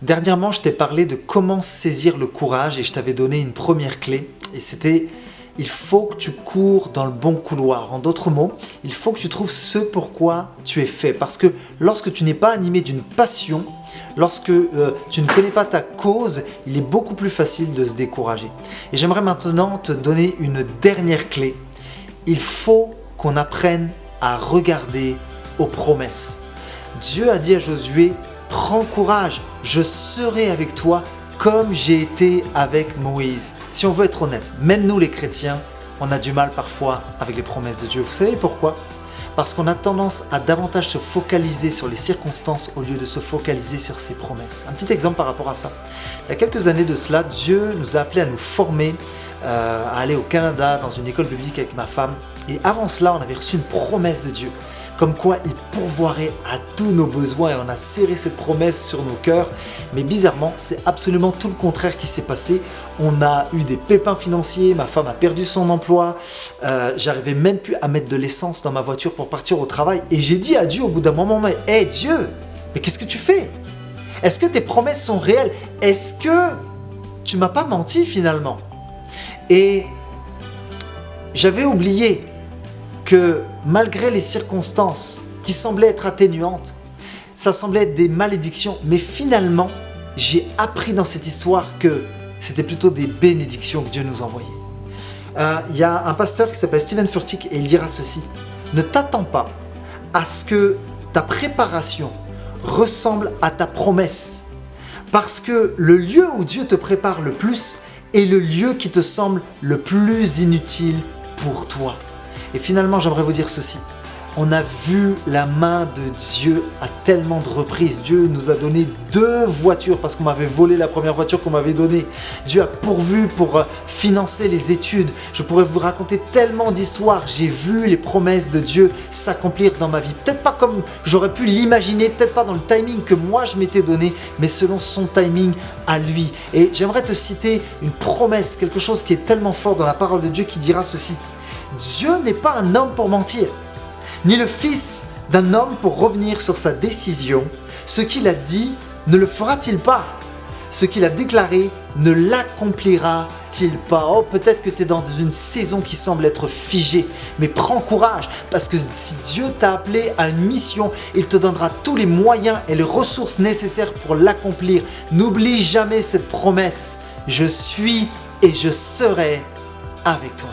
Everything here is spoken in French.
Dernièrement, je t'ai parlé de comment saisir le courage et je t'avais donné une première clé et c'était il faut que tu cours dans le bon couloir. En d'autres mots, il faut que tu trouves ce pourquoi tu es fait. Parce que lorsque tu n'es pas animé d'une passion, lorsque tu ne connais pas ta cause, il est beaucoup plus facile de se décourager. Et j'aimerais maintenant te donner une dernière clé. Il faut qu'on apprenne à regarder aux promesses. Dieu a dit à Josué: prends courage, je serai avec toi comme j'ai été avec Moïse. Si on veut être honnête, même nous les chrétiens, on a du mal parfois avec les promesses de Dieu. Vous savez pourquoi? Parce qu'on a tendance à davantage se focaliser sur les circonstances au lieu de se focaliser sur ses promesses. Un petit exemple par rapport à ça. Il y a quelques années de cela, Dieu nous a appelés à nous former, à aller au Canada dans une école biblique avec ma femme. Et avant cela, on avait reçu une promesse de Dieu, comme quoi il pourvoirait à tous nos besoins, et on a serré cette promesse sur nos cœurs. Mais bizarrement, c'est absolument tout le contraire qui s'est passé. On a eu des pépins financiers, ma femme a perdu son emploi, j'arrivais même plus à mettre de l'essence dans ma voiture pour partir au travail. Et j'ai dit à Dieu au bout d'un moment: mais hey Dieu, mais qu'est-ce que tu fais? Est-ce que tes promesses sont réelles? Est-ce que tu m'as pas menti finalement? Et j'avais oublié que malgré les circonstances qui semblaient être atténuantes, ça semblait être des malédictions, mais finalement, j'ai appris dans cette histoire que c'était plutôt des bénédictions que Dieu nous envoyait. Il y a un pasteur qui s'appelle Steven Furtick et il dira ceci: ne t'attends pas à ce que ta préparation ressemble à ta promesse, parce que le lieu où Dieu te prépare le plus est le lieu qui te semble le plus inutile pour toi. Et finalement, j'aimerais vous dire ceci: on a vu la main de Dieu à tellement de reprises. Dieu nous a donné 2 voitures parce qu'on m'avait volé la première voiture qu'on m'avait donnée. Dieu a pourvu pour financer les études. Je pourrais vous raconter tellement d'histoires. J'ai vu les promesses de Dieu s'accomplir dans ma vie. Peut-être pas comme j'aurais pu l'imaginer, peut-être pas dans le timing que moi je m'étais donné, mais selon son timing à lui. Et j'aimerais te citer une promesse, quelque chose qui est tellement fort dans la parole de Dieu qui dira ceci: Dieu n'est pas un homme pour mentir, ni le fils d'un homme pour revenir sur sa décision. Ce qu'il a dit, ne le fera-t-il pas? Ce qu'il a déclaré, ne l'accomplira-t-il pas? Oh, peut-être que tu es dans une saison qui semble être figée, mais prends courage, parce que si Dieu t'a appelé à une mission, il te donnera tous les moyens et les ressources nécessaires pour l'accomplir. N'oublie jamais cette promesse: je suis et je serai avec toi.